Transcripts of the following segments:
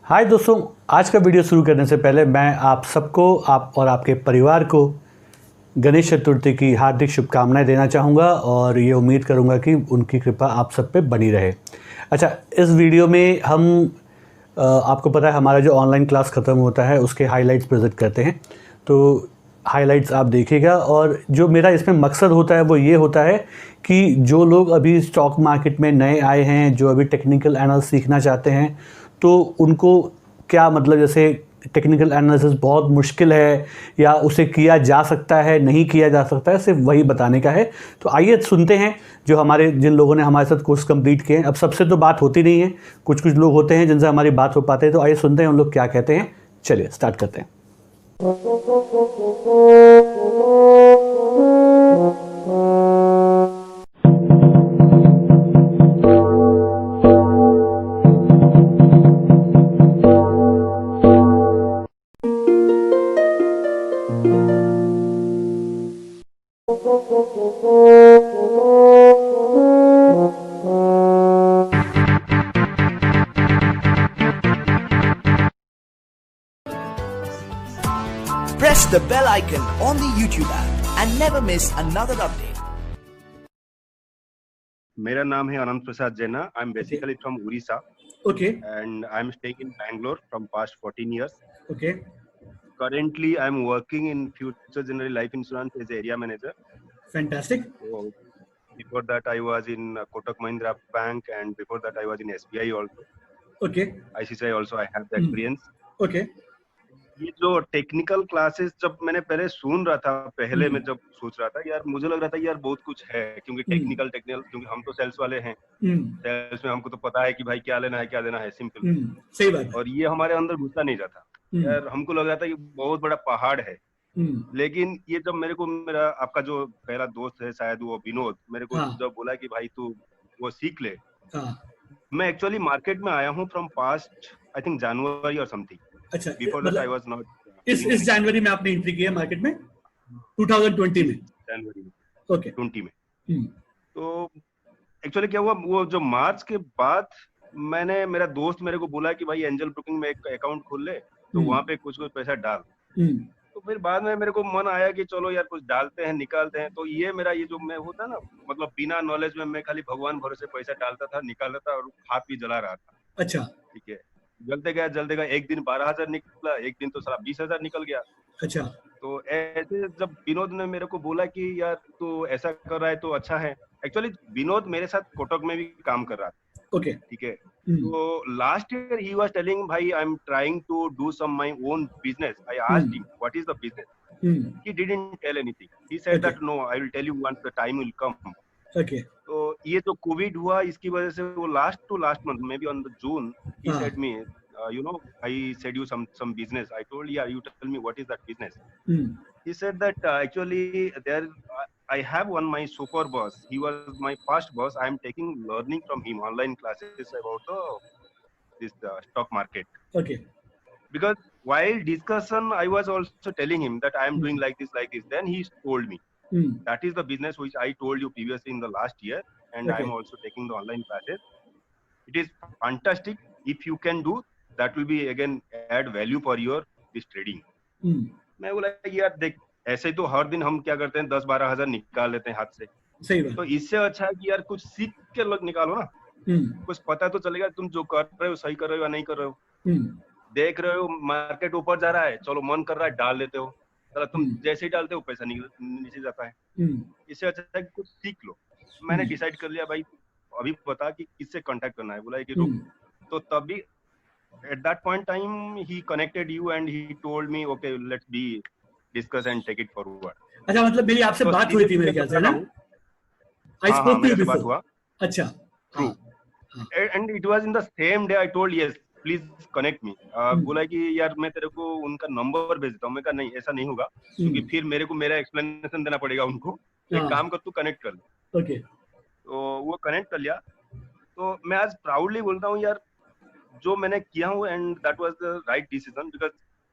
हाय दोस्तों, आज का वीडियो शुरू करने से पहले मैं आप सबको, आप और आपके परिवार को गणेश चतुर्थी की हार्दिक शुभकामनाएं देना चाहूँगा और ये उम्मीद करूँगा कि उनकी कृपा आप सब पे बनी रहे। अच्छा, इस वीडियो में हम आपको पता है हमारा जो ऑनलाइन क्लास ख़त्म होता है उसके हाइलाइट्स प्रेजेंट करते हैं, तो हाइलाइट्स आप देखिएगा। और जो मेरा इसमें मकसद होता है वो ये होता है कि जो लोग अभी स्टॉक मार्केट में नए आए हैं, जो अभी टेक्निकल एनालिसिस सीखना चाहते हैं, तो उनको क्या मतलब, जैसे टेक्निकल एनालिसिस बहुत मुश्किल है या उसे किया जा सकता है, नहीं किया जा सकता है, सिर्फ वही बताने का है। तो आइए सुनते हैं जो हमारे जिन लोगों ने हमारे साथ कोर्स कंप्लीट किए हैं। अब सबसे तो बात होती नहीं है, कुछ कुछ लोग होते हैं जिनसे हमारी बात हो पाते हैं, तो आइए सुनते हैं उन लोग क्या कहते हैं। चलिए स्टार्ट करते हैं। Press the bell icon on the YouTube app and never miss another update. मेरा नाम है अनंत प्रसाद जैना. I'm basically from Orissa. Okay. And I'm staying in Bangalore from past 14 years. Okay. Currently, I'm working in Future General Life Insurance as area manager. Fantastic. So before that, I was in Kotak Mahindra Bank, and before that, I was in SBI also. Okay. ICICI also, I have the experience. Okay. ये जो technical classes जब मैंने पहले सुन रहा था, पहले मैं जब सोच रहा था यार, मुझे लग रहा था यार बहुत कुछ है, क्योंकि टेक्निकल क्योंकि हम तो सेल्स वाले हैं. सेल्स में हमको तो पता है कि भाई क्या लेना है, क्या देना है, सिंपल. सही बात है। और ये हमारे अंदर घुसता नहीं जाता यार. हमको लग रहा था कि बहुत बड़ा पहाड़ है. लेकिन ये जब मेरे को मेरा आपका जो पहला दोस्त है शायद वो विनोद, मेरे को जब बोला कि भाई तू वो सीख ले. मैं एक्चुअली मार्केट में आया हूँ फ्रॉम पास्ट आई थिंक जनवरी और समथिंग. अच्छा, before that I was not. इस जनवरी में आपने एंट्री किया मार्केट में 2020 में? जनवरी में. ओके. 20 में. तो एक्चुअली क्या हुआ, वो जो मार्च के बाद मेरा दोस्त मेरे को बोला कि भाई एंजल ब्रोकिंग में एक अकाउंट खोल ले, तो वहां पे कुछ कुछ पैसा डाल. तो फिर बाद में मेरे को मन आया कि चलो यार कुछ डालते हैं, निकालते हैं. तो ये मेरा ये जो मैं होता ना, मतलब बिना नॉलेज में मैं खाली भगवान भरोसे पैसा डालता था, निकालता था और हाथ भी जला रहा था. अच्छा. ठीक है. जलते गया. एक दिन 12,000 निकला, एक दिन तो साला 20,000 निकल गया. अच्छा. तो ऐसे जब विनोद ने मेरे को बोला कि यार तू ऐसा कर रहा है तो अच्छा है. एक्चुअली विनोद मेरे साथ कोटक में भी काम कर रहा था. ओके. ठीक है. तो last year he was telling भाई I am trying to do some my own business. I asked him what is the business. He didn't tell anything. He said that no I will tell you once the time will come. Okay. तो ये जो covid हुआ इसकी वजह से वो last month maybe on the June he said me you know, I said you some business. I told, yeah, you tell me what is that business. He said that actually there I have one my super boss. He was my first boss. I am taking learning from him, online classes about this stock market. Okay. Because while discussion, I was also telling him that I am doing like this. Then he told me that is the business which I told you previously in the last year, and I am also taking the online classes. It is fantastic. If you can do, that will be again add value for your this trading. मैं बोला यार देख, ऐसे तो हर दिन हम क्या करते हैं 10-12 हजार निकाल लेते हैं हाथ से. सही बात. तो इससे अच्छा है कि यार कुछ सीख के लोग निकालो ना. कुछ पता तो चलेगा तुम जो कर रहे हो सही कर रहे हो या नहीं कर रहे हो. देख रहे हो मार्केट ऊपर जा रहा है, चलो मन कर रहा है डाल लेते हो. चलो तुम जैसे ही डालते हो पैसा नीचे जाता है. इससे अच्छा है कि कुछ सीख लो. मैंने डिसाइड कर लिया भाई अभी बता कि किससे कांटेक्ट करना है. बोला कि रुक. तो तभी at that point time he connected you and he told me okay let's be discuss and take it forward. अच्छा, मतलब मेरी आपसे तो बात हुई थी मेरे ख्याल से ना? I spoke to you before. हुआ. अच्छा. True. And it was in the same day I told yes please connect me. बोला कि यार मैं तेरे को उनका नंबर भेज देता हूँ. मैं कहा नहीं ऐसा नहीं होगा, क्योंकि फिर मेरे को मेरा एक्सप्लेनेशन देना पड़ेगा उनको. एक काम कर, तू कनेक्ट कर ले. ओके. तो वो कनेक्ट कर लिया. तो मैं आज प्राउडली बोलता हूँ यार जो मैंने किया हूँ, and that was the right decision. Because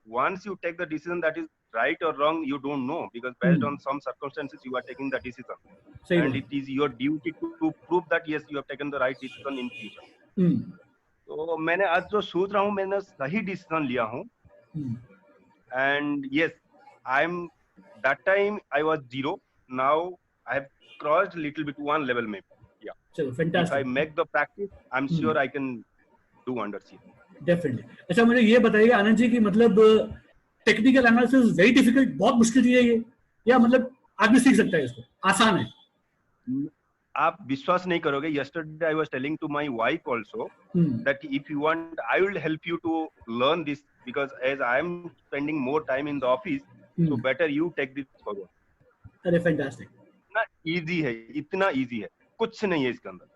once you take the decision that is right or wrong you don't know, because based on some circumstances you are taking the decision. And it is your duty to prove that yes you have taken the right decision in future. तो मैंने आज जो सोच रहा हूँ मैंने सही decision लिया हूँ. And yes, I'm that time I was zero. Now I have crossed little bit one level maybe. Yeah. चलो If I fantastic, make the practice, I'm sure I can do wonders here. Definitely. अच्छा मुझे ये बताइए आनंद जी कि मतलब technical analysis very difficult, बहुत मुश्किल चीज है ये, या मतलब आदमी सीख सकता है इसको, आसान है? आप विश्वास नहीं करोगे. Yesterday I was telling to my wife also that if you want, I will help you to learn this because as I am spending more time in the office, so better you take this forward. अरे fantastic. इतना easy है, इतना easy है, कुछ नहीं है इसके अंदर.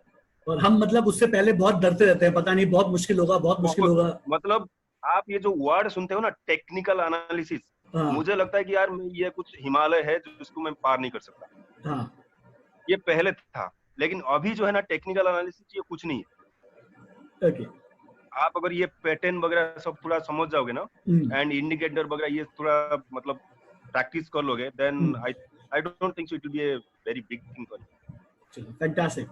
और हम मतलब उससे पहले बहुत डरते रहते हैं, पता नहीं बहुत मुश्किल होगा, बहुत मुश्किल होगा. मतलब आप ये जो वर्ड सुनते हो ना टेक्निकल एनालिसिस, मुझे लगता है कि यार ये कुछ हिमालय है जिसको मैं पार नहीं कर सकता. हाँ. ये पहले था, लेकिन अभी जो है ना टेक्निकल एनालिसिस ये कुछ नहीं है. ओके. आप अगर ये पैटर्न वगैरह सब थोड़ा समझ जाओगे ना एंड इंडिकेटर वगैरह ये थोड़ा मतलब प्रैक्टिस कर लोगे, then I don't think so it will be a very big thing for you. चलो फैंटास्टिक.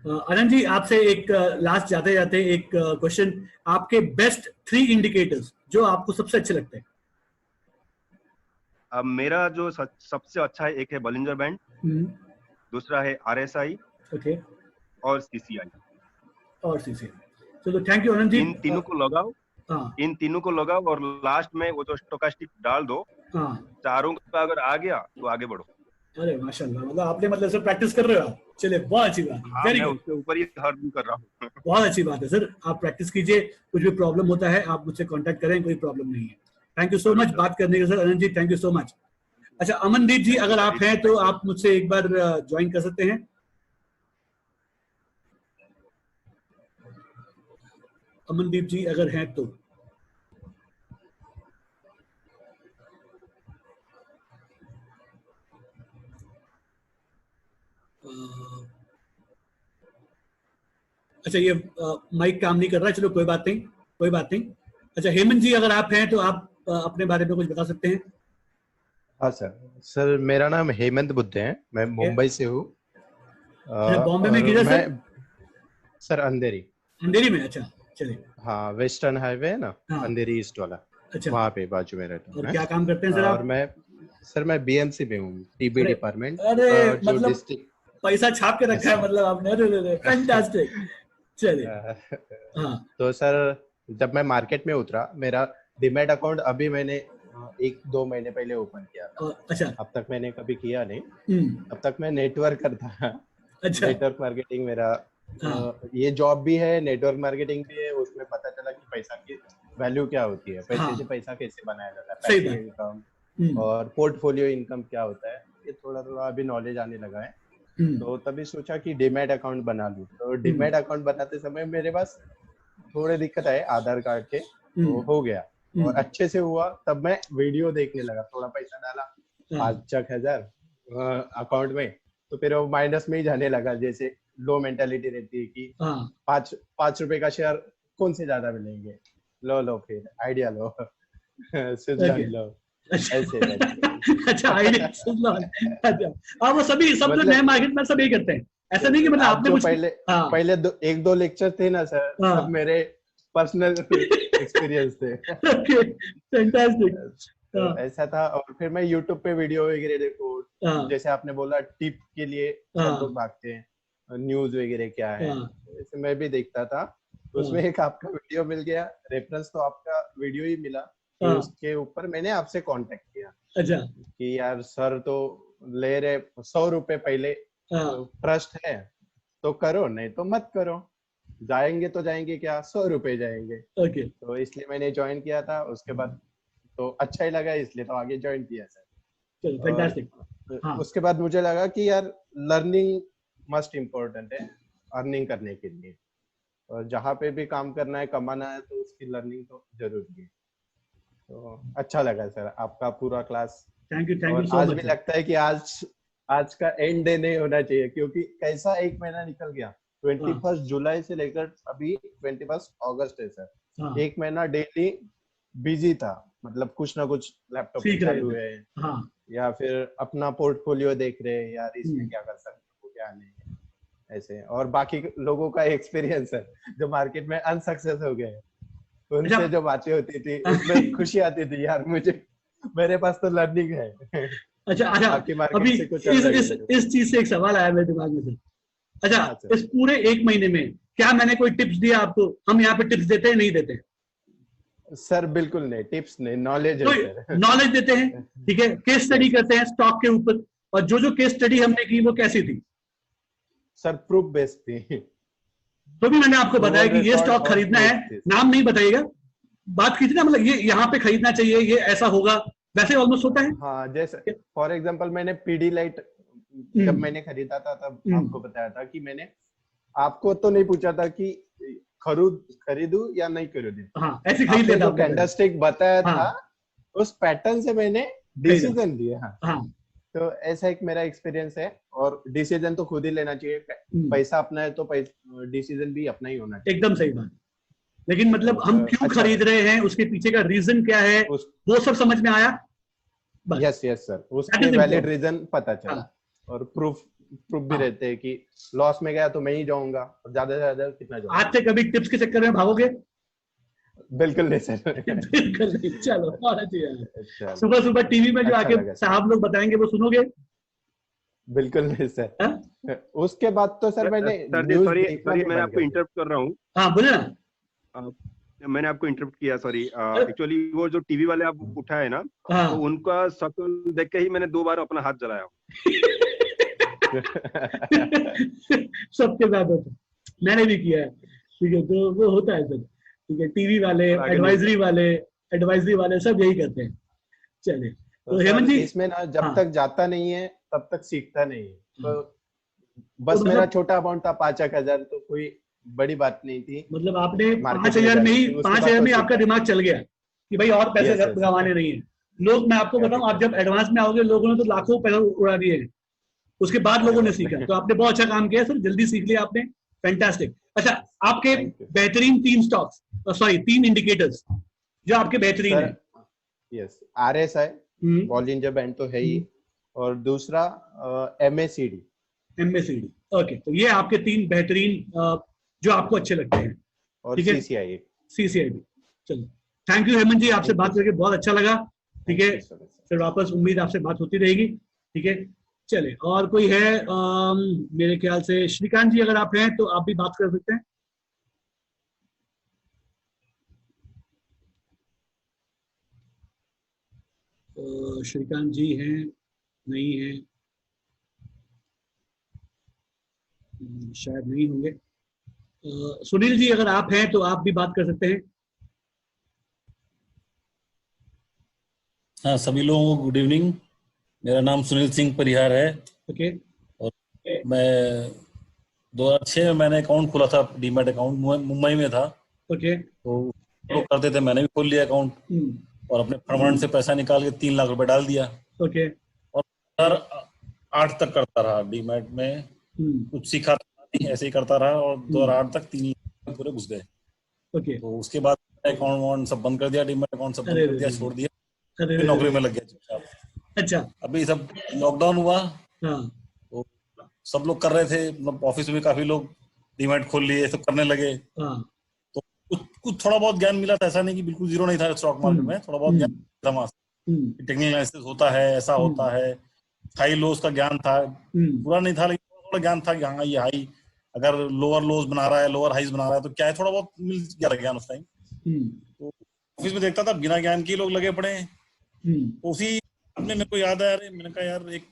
आनंद जी आपसे एक लास्ट जाते जाते एक क्वेश्चन, आपके बेस्ट 3 इंडिकेटर्स जो आपको सबसे अच्छे लगते हैं? अब मेरा जो सबसे अच्छा है, एक है बॉलिंजर बैंड, दूसरा है RSI, ओके, और CCI. और CCI. चलो थैंक यू आनंद जी. इन तीनों को लगाओ. हाँ. इन तीनों को लगाओ और लास्ट में वो जो स्टोकास्टिक डाल दो. हाँ. चारों का अगर आ गया तो आगे बढ़ो. अरे माशाल्लाह, मतलब आपने मतलब सर प्रैक्टिस कर रहे हो आप. चलिए बहुत अच्छी बात है, वेरी मैं गुड. उसके ऊपर ही हर दिन कर रहा हूँ. बहुत अच्छी बात है सर, आप प्रैक्टिस कीजिए. कुछ भी प्रॉब्लम होता है आप मुझसे कांटेक्ट करें, कोई प्रॉब्लम नहीं है. थैंक यू सो मच बात करने के sir. Anand ji thank you so much. अच्छा अमनदीप जी अगर आप हैं तो आप मुझसे एक बार ज्वाइन कर सकते हैं. अमनदीप जी अगर हैं तो. अच्छा ये माइक काम नहीं कर रहा है, चलो कोई बात नहीं, कोई बात नहीं. अच्छा हेमंत जी अगर आप हैं तो आप अपने बारे में कुछ बता सकते हैं? हाँ सर मेरा नाम हेमंत बुद्धे है, मैं मुंबई से हूँ. बॉम्बे में किधर सर? सर अंधेरी. अंधेरी में. अच्छा चलिए. हाँ वेस्टर्न हाईवे है ना, अंधेरी ईस्ट वाला. अच्छा. वहाँ पे बाजू में रहता हूँ. और क्या काम करते हैं सर आप? और मैं BMC में हूँ, TB डिपार्टमेंट. अरे मतलब पैसा छाप के रखा है मतलब आपने. अरे फैंटास्टिक. चलिए. हाँ. तो सर जब मैं मार्केट में उतरा, मेरा डीमैट अकाउंट अभी मैंने 1-2 महीने पहले ओपन किया था. अच्छा. अब तक मैंने कभी किया नहीं. अब तक मैं नेटवर्क करता. अच्छा. नेटवर्क मार्केटिंग मेरा ये जॉब भी है, नेटवर्क मार्केटिंग भी है. उसमें पता चला कि पैसा की वैल्यू क्या होती है, पैसे से पैसा कैसे बनाया जाता है, पैसिव इनकम और पोर्टफोलियो इनकम क्या होता है, ये थोड़ा थोड़ा अभी नॉलेज आने लगा है. तो तभी सोचा कि डीमैट अकाउंट बना लूं. तो डीमैट अकाउंट बनाते समय मेरे पास थोड़े दिक्कत आए आधार कार्ड के, तो हो गया और अच्छे से हुआ. तब मैं वीडियो देखने लगा, थोड़ा पैसा डाला 5,000 अकाउंट में, तो फिर वो माइनस में ही जाने लगा. जैसे लो मेंटालिटी रहती है कि 5 रुपए का शेयर कौन से ज्यादा मिलेंगे, लो फिर आइडिया लो. लो ऐसे. अच्छा आइडिया सुन लो. अच्छा वो सब जो नए मार्केट में सब यही करते हैं. ऐसा नहीं कि मतलब आपने कुछ पहले 1-2 लेक्चर थे ना सर, सब मेरे पर्सनल एक्सपीरियंस थे. Okay fantastic. ऐसा था. और फिर मैं यूट्यूब पे वीडियो वगैरह देखो, जैसे आपने बोला टिप के लिए लोग भागते हैं, न्यूज वगैरह क्या है, ऐसे मैं भी देखता था. उसमें एक आपका वीडियो मिल गया, रेफरेंस तो आपका वीडियो ही मिला. तो उसके ऊपर मैंने आपसे कांटेक्ट किया. अच्छा. कि यार सर तो ले रहे 100 रुपए पहले, ट्रस्ट है तो करो, नहीं तो मत करो. जाएंगे तो जाएंगे क्या, 100 रुपए जाएंगे. ओके. तो इसलिए मैंने ज्वाइन किया था. उसके बाद तो अच्छा ही लगा, इसलिए तो आगे ज्वाइन किया सर. चलो फैंटास्टिक. उसके बाद मुझे लगा कि यार लर्निंग मस्ट इम्पोर्टेंट है अर्निंग करने के लिए, और जहाँ पे भी काम करना है, कमाना है, तो उसकी लर्निंग तो जरूरी है. तो अच्छा लगा सर आपका पूरा class. Thank you so much. आज भी लगता है कि आज का एंड डे नहीं होना चाहिए, क्योंकि कैसा एक महीना निकल गया. 21 जुलाई से लेकर अभी 21 अगस्त है सर. एक महीना डेली बिजी था, मतलब कुछ ना कुछ लैपटॉप चालू है, या फिर अपना पोर्टफोलियो देख रहे हैं, यार इसमें क्या कर सकते हो क्या नहीं. ऐसे। और बाकी लोगों का एक्सपीरियंस है जो मार्केट में अनसक्सेस हो गए, उनसे जो बातें होती थी उसमें खुशी आती थी, यार मुझे, मेरे पास तो लर्निंग है। अच्छा अभी इस चीज से एक सवाल आया मेरे दिमाग में सर। अच्छा, इस पूरे 1 महीने में क्या मैंने कोई टिप्स दिया आपको? हम यहाँ पे टिप्स देते हैं, नहीं देते? सर बिल्कुल नहीं, टिप्स नहीं, नॉलेज है सर। नॉलेज देते हैं, ठीक है। केस स्टडी करते हैं स्टॉक के ऊपर, और जो केस स्टडी हमने की वो कैसी थी सर? प्रूफ बेस्ड थी। तो भी मैंने आपको बताया कि ये स्टॉक खरीदना है, नाम नहीं बताइएगा, बात की थी ना, मतलब ये यहाँ पे खरीदना चाहिए, ये ऐसा होगा, वैसे ऑलमोस्ट होता है। हाँ, जैसे फॉर एग्जांपल मैंने पीडीलाइट जब मैंने खरीदा था तब आपको बताया था कि मैंने आपको तो नहीं पूछा था कि खरीदूं या नहीं खरीदूं। हाँ, ऐसे खरीद लेता हूं। कैंडलस्टिक बताया था, उस पैटर्न से मैंने डिसीजन लिया। हाँ, तो ऐसा एक मेरा एक्सपीरियंस है। और डिसीजन तो खुद ही लेना चाहिए, पैसा अपना है तो डिसीजन भी अपना ही होना चाहिए। एकदम सही बात। लेकिन मतलब हम क्यों खरीद रहे हैं, उसके पीछे का रीजन क्या है, वो सब समझ में आया। यस सर, उसके वैलिड रीजन पता चला। और प्रूफ भी रहते हैं कि लॉस में गया तो मैं ही जाऊंगा, और ज्यादा से ज्यादा कितना जाऊंगा। आज से कभी टिप्स के चक्कर में भागोगे? बिल्कुल नहीं सर। बिल्कुल नहीं। चलो, और अच्छी है। सुबह टीवी में जो आके साहब लोग बताएंगे वो सुनोगे? बिल्कुल नहीं सर। उसके बाद तो सर मैंने मैं आपको इंटरप्ट कर रहा हूँ। हाँ, बोले ना। मैंने आपको इंटरप्ट किया, सॉरी। एक्चुअली वो जो टीवी वाले आप उठाए ना, तो उनका शक्ल देख के ही मैंने 2 बार अपना हाथ जलाया। सबके साथ होता है, मैंने भी किया है, ठीक है। तो वो होता है सर, ठीक है। टीवी वाले, एडवाइजरी वाले सब यही करते हैं। चलिए, तो हेमंत जी, इसमें ना जब तक जाता नहीं है तब तक सीखता नहीं है। तो बस तो मेरा छोटा अमाउंट था 5,000, तो कोई बड़ी बात नहीं थी। मतलब आपने 5,000 में ही 5,000 में आपका दिमाग चल गया कि भाई और पैसे गंवाने नहीं है। लोग, मैं आपको बताऊं, आप जब एडवांस में आओगे, लोगों ने तो लाखों पैसे उड़ा दिए हैं, उसके बाद लोगों ने सीखा। तो आपने बहुत अच्छा काम किया सर, जल्दी सीख लिया आपने, फैंटास्टिक। अच्छा, आपके बेहतरीन 3 स्टॉक्स, सॉरी 3 इंडिकेटर्स जो आपके बेहतरीन है। यस, RSI, बॉलिंजर बैंड तो है ही, और दूसरा MACD। ओके, तो ये आपके 3 बेहतरीन जो आपको अच्छे लगते हैं, और ठीक है। CCI भी। चलो, थैंक यू हेमंत जी, आपसे बात करके बहुत अच्छा लगा, ठीक है। फिर वापस उम्मीद आपसे बात होती रहेगी, ठीक है। चले, और कोई है? मेरे ख्याल से श्रीकांत जी अगर आप हैं तो आप भी बात कर सकते हैं। श्रीकांत जी हैं? नहीं है, शायद नहीं होंगे। सुनील जी अगर आप हैं तो आप भी बात कर सकते हैं। हाँ, सभी लोगों को गुड इवनिंग। मेरा नाम सुनील सिंह परिहार है। ओके। और मैं 2006 में मैंने अकाउंट खोला था, डीमैट अकाउंट, मुंबई में था। ओके। तो लोग करते थे, मैंने भी खोल लिया अकाउंट, और अपने फंड से पैसा निकाल के 3 लाख रुपए डाल दिया। ओके। और 2008 तक करता रहा डीमैट में, कुछ सीखा नहीं, ऐसे ही करता रहा, और 2008 तक 3 लाख पूरे घुस गए। ओके। तो उसके बाद अकाउंट सब बंद कर दिया, डीमैट अकाउंट सब बंद कर दिया, छोड़ दिया, नौकरी में लग गया चुपचाप। अच्छा, अभी सब लॉकडाउन हुआ, हाँ, तो सब लोग कर रहे थे, मतलब ऑफिस में काफी लोग डीमैट खोल लिए, सब करने लगे। हाँ, तो कुछ थोड़ा बहुत ज्ञान मिला था, ऐसा नहीं कि बिल्कुल जीरो नहीं था स्टॉक मार्केट में, थोड़ा बहुत ज्ञान था। टेक्निकल एनालिसिस होता है, ऐसा होता है, हाई लोज का ज्ञान था, पूरा नहीं था, लेकिन थोड़ा ज्ञान था कि हाँ ये हाई अगर लोअर लोज बना रहा है, लोअर हाइज बना रहा है, तो क्या है, थोड़ा बहुत मिल गया ज्ञान उस टाइम। तो ऑफिस में देखता था बिना ज्ञान के लोग लगे पड़े हैं। तो उसी अपने मेरे को याद आया, मैंने कहा यार एक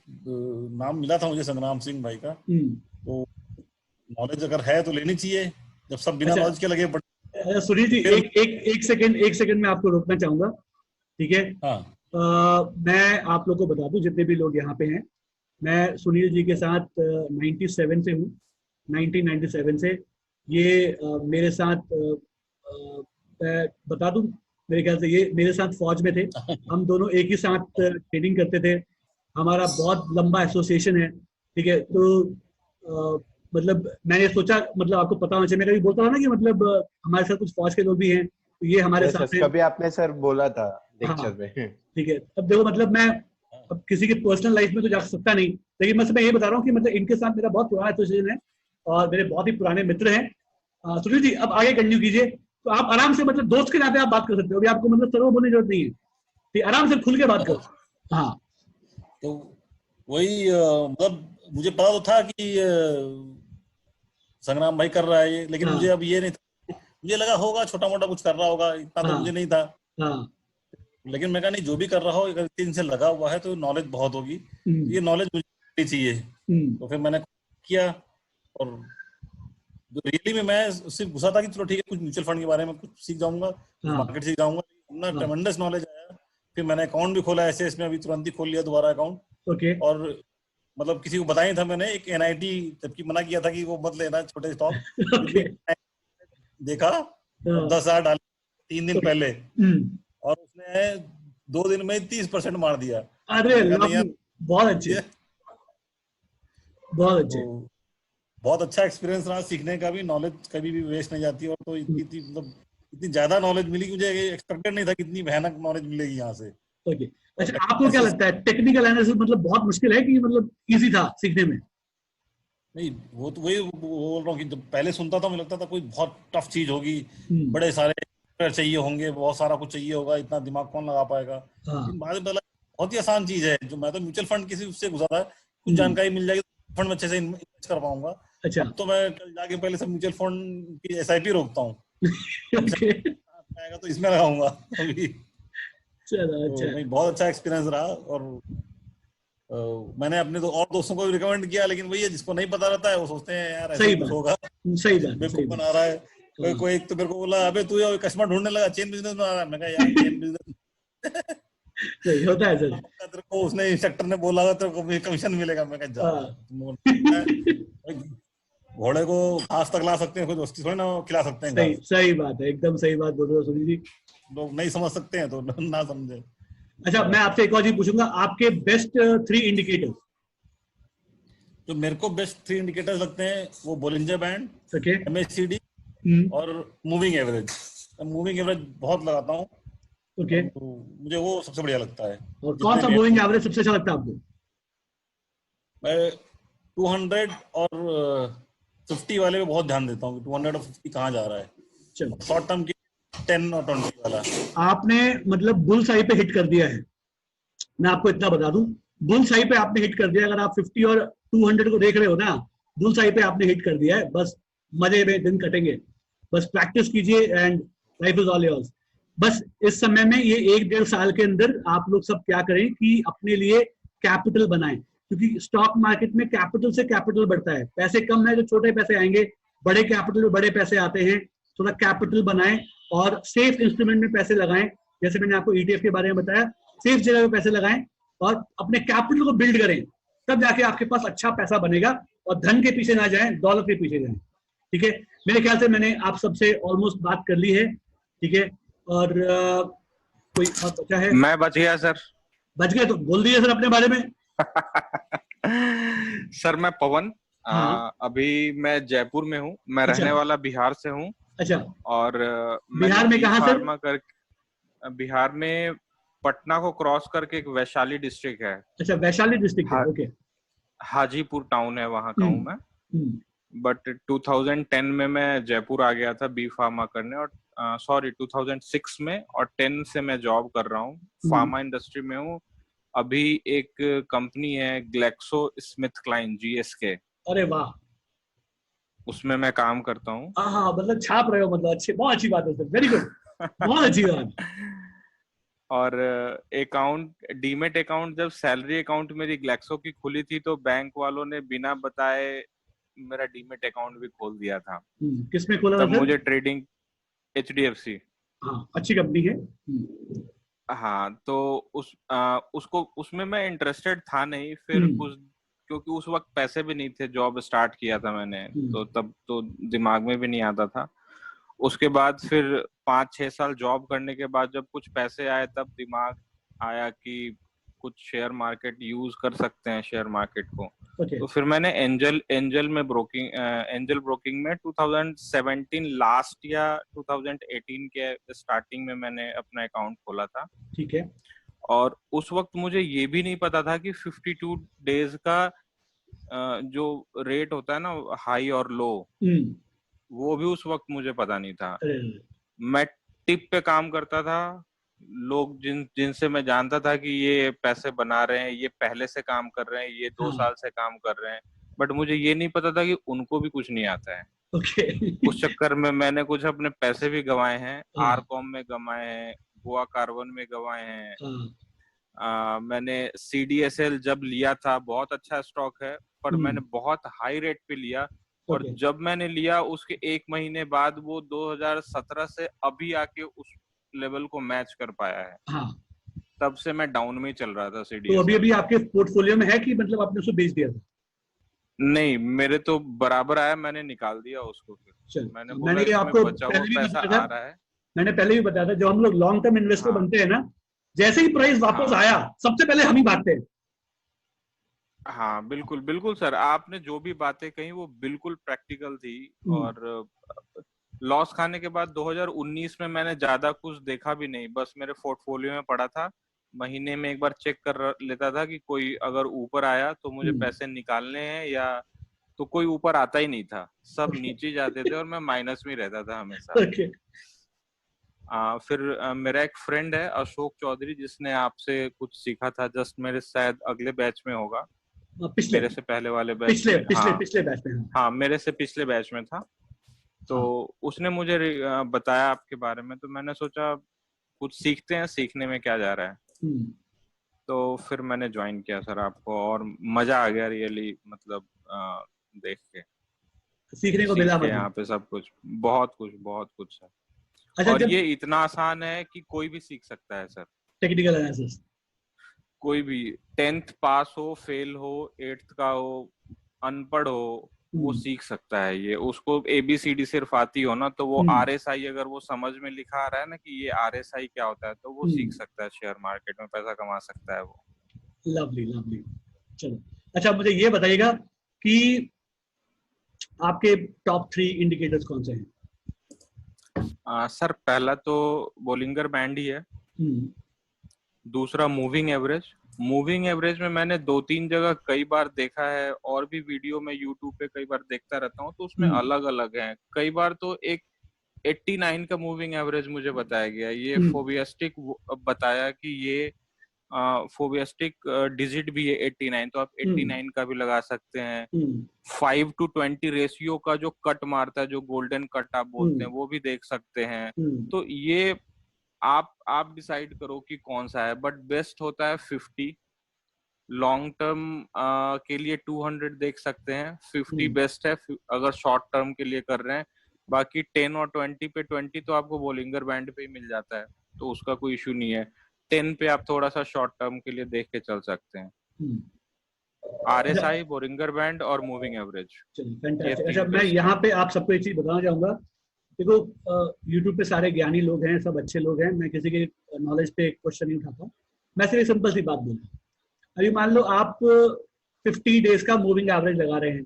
नाम मिला था मुझे संग्राम सिंह भाई का, तो नॉलेज अगर है तो लेनी चाहिए, जब सब बिना नॉलेज के लगे पड़े। सुनील जी, एक सेकंड में आपको रोकना चाहूंगा, ठीक है। हाँ। मैं आप लोग को बता दूं, जितने भी लोग यहाँ पे हैं, मैं सुनील जी के साथ 97 से हूँ, 1997 से। ये मेरे साथ बता दूं, मेरे ख्याल से ये मेरे साथ फौज में थे, हम दोनों एक ही साथ ट्रेनिंग करते थे, हमारा बहुत लंबा एसोसिएशन है, ठीक है। तो मतलब मैंने सोचा, मतलब आपको पता होना चाहिए, मैं कभी बोलता था ना कि मतलब हमारे साथ कुछ फौज के लोग भी हैं, तो ये हमारे साथ कभी आपने सर बोला था लेक्चर में, ठीक है। अब देखो, मतलब मैं अब किसी की पर्सनल लाइफ में तो जा सकता नहीं, लेकिन मैं ये बता रहा हूँ कि मतलब इनके साथ मेरा बहुत पुराना एसोसिएशन है, और मेरे बहुत ही पुराने मित्र हैं। सुनील जी अब आगे कंटिन्यू कीजिए। तो आप आराम से मतलब दोस्त के नाते आप बात कर सकते हो, अभी आपको मतलब सर्व बोलने की जरूरत नहीं है, तो आराम से खुल के बात करो। हाँ तो वही मतलब मुझे पता तो था कि संग्राम भाई कर रहा है ये, लेकिन मुझे अब ये नहीं था, मुझे लगा होगा छोटा मोटा कुछ कर रहा होगा, इतना तो मुझे नहीं था। लेकिन मैं कहा नहीं, जो भी कर रहा हो अगर 3 से लगा हुआ है तो नॉलेज बहुत होगी, ये नॉलेज मुझे चाहिए। तो फिर मैंने किया, और जो रियली में मैं सिर्फ घुसा था कि चलो ठीक है कुछ म्यूचुअल फंड के बारे में कुछ सीख जाऊंगा, मार्केट सीख जाऊंगा, इतना ट्रेमेंडस नॉलेज आया। फिर मैंने अकाउंट भी खोला एसएस में, अभी तुरंत ही खोल लिया दोबारा अकाउंट। और मतलब किसी को बताया था मैंने, एक एनआईटी जबकि मना किया था कि वो मत लेना छोटे स्टॉक, देखा 10,000 डाले 3 दिन पहले, और उसने 2 दिन में 30% मार दिया। अरे बहुत अच्छे, बहुत अच्छे। बहुत अच्छा एक्सपीरियंस रहा, सीखने का भी, नॉलेज कभी भी वेस्ट नहीं जाती। और तो इतनी ज्यादा नॉलेज मिली, मुझे एक्सपेक्टेड नहीं था कि इतनी भयानक नॉलेज मिलेगी यहाँ से। ओके अच्छा, आपको क्या लगता है टेक्निकल एनालिसिस मतलब बहुत मुश्किल है कि मतलब इजी था सीखने में? नहीं, वो तो वही बोल रहा हूँ कि जब पहले सुनता था मुझे लगता था कोई बहुत टफ चीज होगी, बड़े सारे चाहिए होंगे, बहुत सारा कुछ चाहिए होगा, इतना दिमाग कौन लगा पाएगा। लेकिन बाद में बहुत ही आसान चीज है। जो मैं तो म्यूचुअल फंड किसी उससे घुसा था, कुछ जानकारी मिल जाएगी फंड में अच्छे से इन्वेस्ट कर पाऊंगा। अच्छा, तो मैं कल जाके पहले से म्यूचुअल फंड की एसआईपी रोकता हूँ तो इसमें लगाऊंगा अभी। चलो अच्छा, बहुत अच्छा एक्सपीरियंस रहा। और मैंने अपने और दोस्तों को भी रिकमेंड किया, लेकिन वही है जिसको नहीं पता रहता है वो सोचते हैं यार ऐसा कुछ होगा, सही बात बेवकूफ बना रहा है। कोई एक तो मेरे को बोला अबे तू कस्टमर ढूंढने लगा, चेन बिजनेस बना रहा है। मैं कहा यार चेन बिजनेस सही होता है सर, तेरे को उसने इंस्ट्रक्टर ने बोला था तेरे को भी कमीशन मिलेगा। मैं कहा घोड़े को घास तक ला सकते हैं, कोई दोस्ती थोड़ी ना खिला सकते हैं। सही बात है, एकदम सही बात बोल रहे हो सुनील जी। लोग नहीं समझ सकते हैं तो ना समझे। अच्छा, मैं आपसे एक और चीज पूछूंगा, आपके बेस्ट 3 इंडिकेटर्स? जो मेरे को बेस्ट 3 इंडिकेटर्स लगते हैं वो बोलिंजर बैंड, MACD और मूविंग एवरेज। मूविंग एवरेज बहुत लगाता हूँ। तो मुझे वो सबसे बढ़िया लगता है। और कौन सा मूविंग एवरेज सबसे अच्छा लगता है आपको? मैं 200 और 50 वाले पे बहुत ध्यान देता हूँ, 200 और 50 कहाँ जा रहा है। शॉर्ट टर्म की 10 और 20 वाला। आपने मतलब बुल साई पे हिट कर दिया है, मैं आपको इतना बता दूं, बुल साई पे आपने हिट कर दिया। अगर आप 50 और 200 को देख रहे हो ना, बुल साई पे आपने हिट कर दिया है, बस मजे में दिन कटेंगे। बस प्रैक्टिस कीजिए and life is all yours. बस इस समय में ये 1-1.5 साल के अंदर आप लोग सब क्या करें कि अपने लिए कैपिटल बनाएं, क्योंकि स्टॉक मार्केट में कैपिटल से कैपिटल बढ़ता है। पैसे कम है तो छोटे पैसे आएंगे, बड़े कैपिटल में बड़े पैसे आते हैं। थोड़ा कैपिटल बनाएं और सेफ इंस्ट्रूमेंट में पैसे लगाएं। जैसे मैंने आपको ETF के बारे में बताया, सेफ जगह पे पैसे लगाएं और अपने कैपिटल को बिल्ड करें, तब जाके आपके पास अच्छा पैसा बनेगा। और धन के पीछे ना जाएं, दौलत के पीछे जाएं। ठीक है, मेरे ख्याल से मैंने आप सबसे ऑलमोस्ट बात कर ली है। ठीक है, और कोई और बचा है? मैं बच गया सर। बच गए तो बोल दिए सर अपने बारे में। सर मैं पवन, अभी मैं जयपुर में हूँ। मैं रहने वाला बिहार से हूँ। अच्छा, और बिहार में कहाँ सर? बिहार में पटना को क्रॉस करके एक वैशाली डिस्ट्रिक्ट है। अच्छा, वैशाली डिस्ट्रिक्ट है, ओके। हाजीपुर टाउन है, वहाँ का हूँ मैं। बट 2010 में मैं जयपुर आ गया था बी फार्मा करने, और 2006 में, और 10 से मैं जॉब कर रहा हूँ, फार्मा इंडस्ट्री में हूँ। अभी एक कंपनी है ग्लेक्सो स्मिथ क्लाइन, GSK। अरे वाह, उसमें मैं काम करता हूँ। हाँ, मतलब छाप रहे हो, मतलब अच्छी, बहुत अच्छी बात है सर, वेरी गुड, बहुत अच्छी बात। और अकाउंट, डीमेट अकाउंट, जब सैलरी अकाउंट मेरी ग्लेक्सो की खुली थी तो बैंक वालों ने बिना बताए मेरा डीमेट अकाउंट भी खोल दिया था। किसमें खोला था? तब मुझे ट्रेडिंग, HDFC। हाँ, अच्छी कंपनी है। हाँ, तो उसको, उसमें मैं इंटरेस्टेड था नहीं। फिर क्योंकि उस वक्त पैसे भी नहीं थे, जॉब स्टार्ट किया था मैंने, तो तब तो दिमाग में भी नहीं आता था। उसके बाद फिर 5-6 साल जॉब करने के बाद जब कुछ पैसे आए, तब दिमाग आया कि कुछ शेयर मार्केट यूज कर सकते हैं, शेयर मार्केट को। तो फिर मैंने एंजल ब्रोकिंग में 2017 लास्ट या 2018 के स्टार्टिंग में मैंने अपना अकाउंट खोला था। ठीक है। और उस वक्त मुझे ये भी नहीं पता था कि 52 डेज का जो रेट होता है ना हाई और लो, वो भी उस वक्त मुझे पता नहीं था। मैं टिप पे काम करता था, लोग जिनसे मैं जानता था कि ये पैसे बना रहे हैं, ये पहले से काम कर रहे हैं, ये 2 साल से काम कर रहे हैं, बट मुझे ये नहीं पता था कि उनको भी कुछ नहीं आता है। उस चक्कर में मैंने कुछ अपने पैसे भी गंवाए हैं, आरकॉम में गंवाए हैं, गोवा कार्बन में गंवाए हैं। मैंने CDSL जब लिया था, बहुत अच्छा स्टॉक है, पर मैंने बहुत हाई रेट पे लिया, और जब मैंने लिया उसके 1 महीने बाद वो 2017 से अभी आके उस लेवल को मैच कर पाया है। हाँ। तब से मैं डाउन में ही चल रहा था CDSL। तो अभी आपके पोर्टफोलियो में है कि मतलब आपने उसको बेच दिया था? नहीं, मेरे तो बराबर आया, मैंने निकाल दिया उसको। फिर मैंने आपको पहले भी पैसा आ रहा है। मैंने पहले भी बताया था, जो हम लोग लॉन्ग टर्म इन्वेस्टर बनते हैं ना, जैसे ही प्राइस वापस आया सबसे पहले हम ही भागते हैं। हाँ बिल्कुल बिल्कुल सर, आपने जो भी बातें कही वो बिल्कुल प्रैक्टिकल थी। और लॉस खाने के बाद 2019 में मैंने ज्यादा कुछ देखा भी नहीं, बस मेरे पोर्टफोलियो में पड़ा था, महीने में एक बार चेक कर लेता था कि कोई अगर ऊपर आया तो मुझे पैसे निकालने हैं, या तो कोई ऊपर आता ही नहीं था, सब नीचे जाते थे और मैं माइनस में रहता था हमेशा। फिर मेरा एक फ्रेंड है अशोक चौधरी, जिसने आपसे कुछ सीखा था, जस्ट मेरे शायद अगले बैच में होगा, मेरे से पहले वाले बैच पिछले बैच में। हाँ, मेरे से पिछले बैच में था। तो उसने मुझे बताया आपके बारे में, तो मैंने सोचा कुछ सीखते हैं, सीखने में क्या जा रहा है। तो फिर मैंने ज्वाइन किया सर आपको, और मजा आ गया रियली, मतलब देख के सीखने को मिला यहाँ पे सब कुछ, बहुत कुछ है। अच्छा, और ये इतना आसान है कि कोई भी सीख सकता है सर। टेक्निकल एनालिसिस कोई भी 10th पास हो, फेल हो, 8th का हो, अनपढ़ हो, वो सीख सकता है। ये उसको ABCD सिर्फ आती हो ना, तो वो RSI अगर वो समझ में लिखा आ रहा है ना कि ये RSI क्या होता है, तो वो सीख सकता है, शेयर मार्केट में पैसा कमा सकता है वो। लवली। चलो, अच्छा मुझे ये बताइएगा कि आपके टॉप 3 इंडिकेटर्स कौन से हैं? सर पहला तो बोलिंगर बैंड ही है, दूसरा मूविंग एवरेज में मैंने 2-3 जगह कई बार देखा है, और भी वीडियो में यूट्यूब पे कई बार देखता रहता हूँ, तो उसमें अलग अलग हैं। कई बार तो एक 89 का मूविंग एवरेज मुझे बताया गया, ये फोबियास्टिक बताया कि ये फोबियास्टिक डिजिट भी है 89, तो आप 89 का भी लगा सकते हैं। 5:20 रेशियो का जो कट मारता है, जो गोल्डन कट आप बोलते हैं, वो भी देख सकते हैं। तो ये आप डिसाइड करो कि कौन सा है, बट बेस्ट होता है 50। लॉन्ग टर्म के लिए 200 देख सकते हैं, 50 बेस्ट है अगर शॉर्ट टर्म के लिए कर रहे हैं। बाकी 10 और 20 पे 20 तो आपको बोलिंगर बैंड पे ही मिल जाता है, तो उसका कोई इशू नहीं है। 10 पे आप थोड़ा सा शॉर्ट टर्म के लिए देख के चल सकते हैं। RSI, बोलिंगर बैंड और मूविंग एवरेज। अच्छा, मैं यहाँ पे आप सबको एक चीज बताना चाहूंगा। देखो, YouTube पे सारे ज्ञानी लोग हैं, सब अच्छे लोग हैं, मैं किसी के नॉलेज पे क्वेश्चन नहीं उठाता। मैं सिर्फ सिंपल सी बात बोलूँ, अभी मान लो आप 50 डेज का मूविंग एवरेज लगा रहे हैं,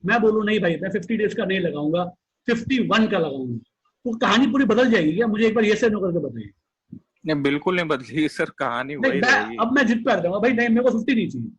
मैं बोलूँ नहीं भाई मैं 50 डेज का नहीं लगाऊंगा, 51 का लगाऊंगा, तो कहानी पूरी बदल जाएगी क्या? मुझे एक बार ये से नो करके बताइए। नहीं, बिल्कुल नहीं बदली सर, कहानी वही रहेगी। अब मैं जिद पे आ जाऊंगा, भाई नहीं मेरे को 50 नहीं चाहिए,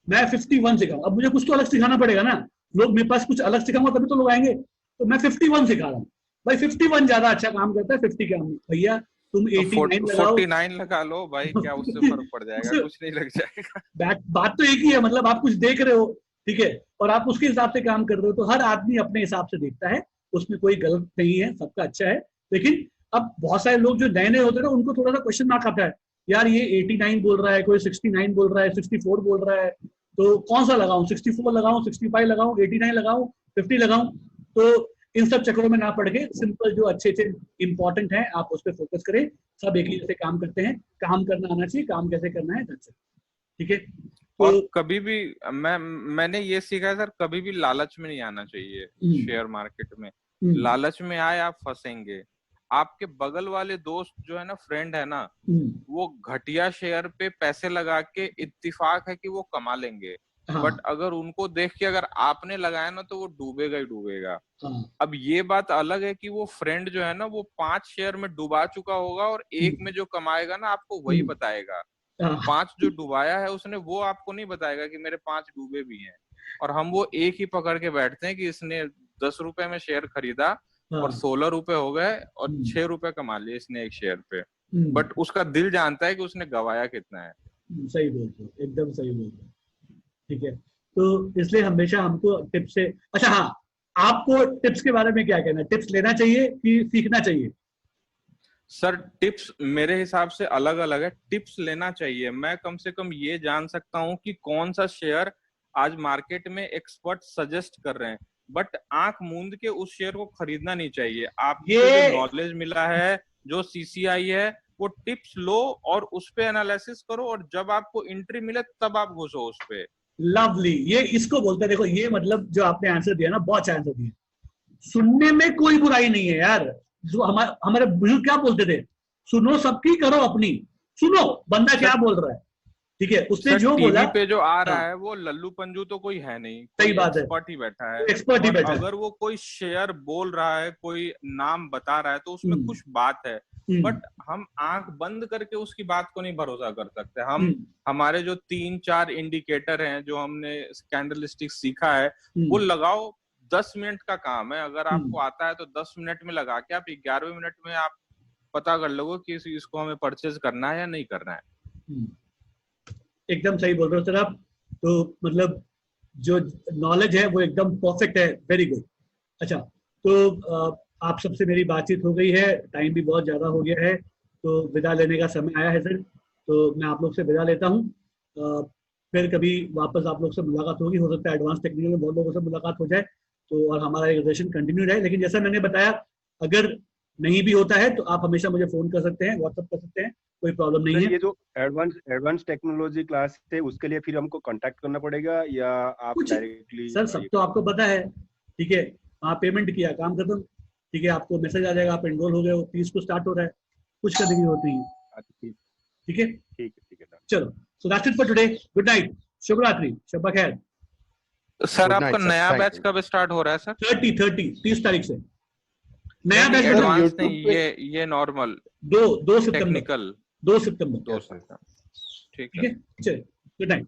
मैं 51 सिखाऊंगा। अब मुझे कुछ तो अलग सिखाना पड़ेगा ना, लोग मेरे पास कुछ अलग सिखाऊंगा तभी तो लोग आएंगे। तो मैं 51 सिखा रहा हूँ भाई, 51 ज्यादा अच्छा काम करता है 50 का। भैया तुम 89 लगाओ, 49 लगा लो भाई, क्या उससे फर्क पड़ जाएगा? कुछ नहीं लग जाएगा। बात तो एक ही है, मतलब आप कुछ देख रहे हो, ठीक है, और आप उसके हिसाब से काम कर रहे हो, तो हर आदमी अपने हिसाब से देखता है, उसमें कोई गलत नहीं है, सबका अच्छा है। लेकिन अब बहुत सारे लोग जो नए नए होते हैं ना, उनको थोड़ा सा क्वेश्चन मार्क आता है, यार ये 89 बोल रहा है, कोई 69 बोल रहा है, 64 बोल रहा है, तो कौन सा लगाऊं? 64 लगाऊं, 65 लगाऊं, 89 लगाऊं, 50 लगाऊं? तो इन सब चक्करों में ना पड़ के सिंपल जो अच्छे इंपॉर्टेंट है आप उस पर फोकस करें। सब एक ही जैसे काम करते हैं, काम करना आना चाहिए, काम कैसे करना है, ठीक है। तो और कभी भी मैंने ये सीखा है सर, कभी भी लालच में नहीं आना चाहिए शेयर मार्केट में। लालच में आए आप फंसेंगे। आपके बगल वाले दोस्त जो है ना, फ्रेंड है ना, वो घटिया शेयर पे पैसे लगा के इत्तेफाक है कि वो कमा लेंगे, बट अगर उनको देख के अगर आपने लगाया ना, तो वो डूबेगा ही डूबेगा। अब ये बात अलग है कि वो फ्रेंड जो है ना, वो 5 शेयर में डुबा चुका होगा, और एक में जो कमाएगा ना, आपको वही बताएगा। 5 जो डुबाया है उसने, वो आपको नहीं बताएगा कि मेरे 5 डूबे भी हैं। और हम वो एक ही पकड़ के बैठते हैं कि इसने 10 रुपए में शेयर खरीदा और 16 रुपए हो गए और 6 रुपए कमा लिए इसने एक शेयर पे, बट उसका दिल जानता है कि उसने गवाया कितना है। सही बोलते हो, एकदम सही बोलते हो। ठीक है, तो इसलिए हमेशा हमको टिप्स से, अच्छा हाँ, आपको टिप्स के बारे में क्या कहना है? टिप्स लेना चाहिए कि सीखना चाहिए? सर टिप्स मेरे हिसाब से अलग अलग है। टिप्स लेना चाहिए, मैं कम से कम ये जान सकता हूँ कि कौन सा शेयर आज मार्केट में एक्सपर्ट सजेस्ट कर रहे हैं, बट आंख मूंद के उस शेयर को खरीदना नहीं चाहिए। आपको जो नॉलेज मिला है, जो सीसीआई है, वो टिप्स लो और उस पे एनालिसिस करो, और जब आपको एंट्री मिले तब आप घुसो उस पे। लवली, ये इसको बोलते हैं। देखो ये मतलब जो आपने आंसर दिया ना, बहुत अच्छा आंसर दिया। सुनने में कोई बुराई नहीं है यार। जो हमारे बुजुर्ग क्या बोलते थे, सुनो सबकी करो अपनी। सुनो बंदा क्या बोल रहा है, ठीक है, उसने जो बोला। टीवी पे जो आ रहा है वो लल्लू पंजू तो कोई है नहीं, सही बात है, एक्सपर्ट ही बैठा है। एक्सपर्ट ही बैठा है। अगर वो कोई शेयर बोल रहा है, कोई नाम बता रहा है, तो उसमें कुछ बात है, बट हम आंख बंद करके उसकी बात को नहीं भरोसा कर सकते। हम हमारे जो 3-4 इंडिकेटर हैं जो हमने कैंडलस्टिक सीखा है, वो लगाओ। 10 मिनट का काम है, अगर आपको आता है तो 10 मिनट में लगा के आप 11वें मिनट में आप पता कर लोगे कि इसको हमें परचेज करना है या नहीं करना है। एकदम सही बोल रहे हो सर आप। तो मतलब जो नॉलेज है वो एकदम परफेक्ट है, वेरी गुड। अच्छा, तो आप सबसे मेरी बातचीत हो गई है, टाइम भी बहुत ज्यादा हो गया है, तो विदा लेने का समय आया है सर। तो मैं आप लोग से विदा लेता हूँ, फिर कभी वापस आप लोग से मुलाकात होगी। हो सकता है एडवांस टेक्निकल में बहुत लोगों से मुलाकात हो जाए, तो और हमारा एक रिलेशन कंटिन्यू रहे। लेकिन जैसा मैंने बताया, अगर नहीं भी होता है तो आप हमेशा मुझे फोन कर सकते हैं, व्हाट्सएप कर सकते हैं, कोई प्रॉब्लम नहीं है। ये जो एडवांस टेक्नोलॉजी क्लास है, उसके लिए फिर हमको कांटेक्ट करना पड़ेगा या आप डायरेक्टली? सर सब तो आपको पता है, ठीक है, आप पेमेंट किया, काम खत्म, ठीक है, आपको मैसेज आ जाएगा, आप एनरोल हो गए हो, 30 को स्टार्ट हो रहा है, कुछ करने की जरूरत नहीं है। ठीक है, ठीक है। चलो, so that's it for today. Good night, शुभ रात्रि, शब खैर। सर आपका नया बैच कब स्टार्ट हो रहा है सर? 30 तारीख से नया बैच। एडवांस नहीं, ये नॉर्मल 2 सितंबर। टेक्निकल 2 सितंबर। ठीक है, चलिए, गुड नाइट।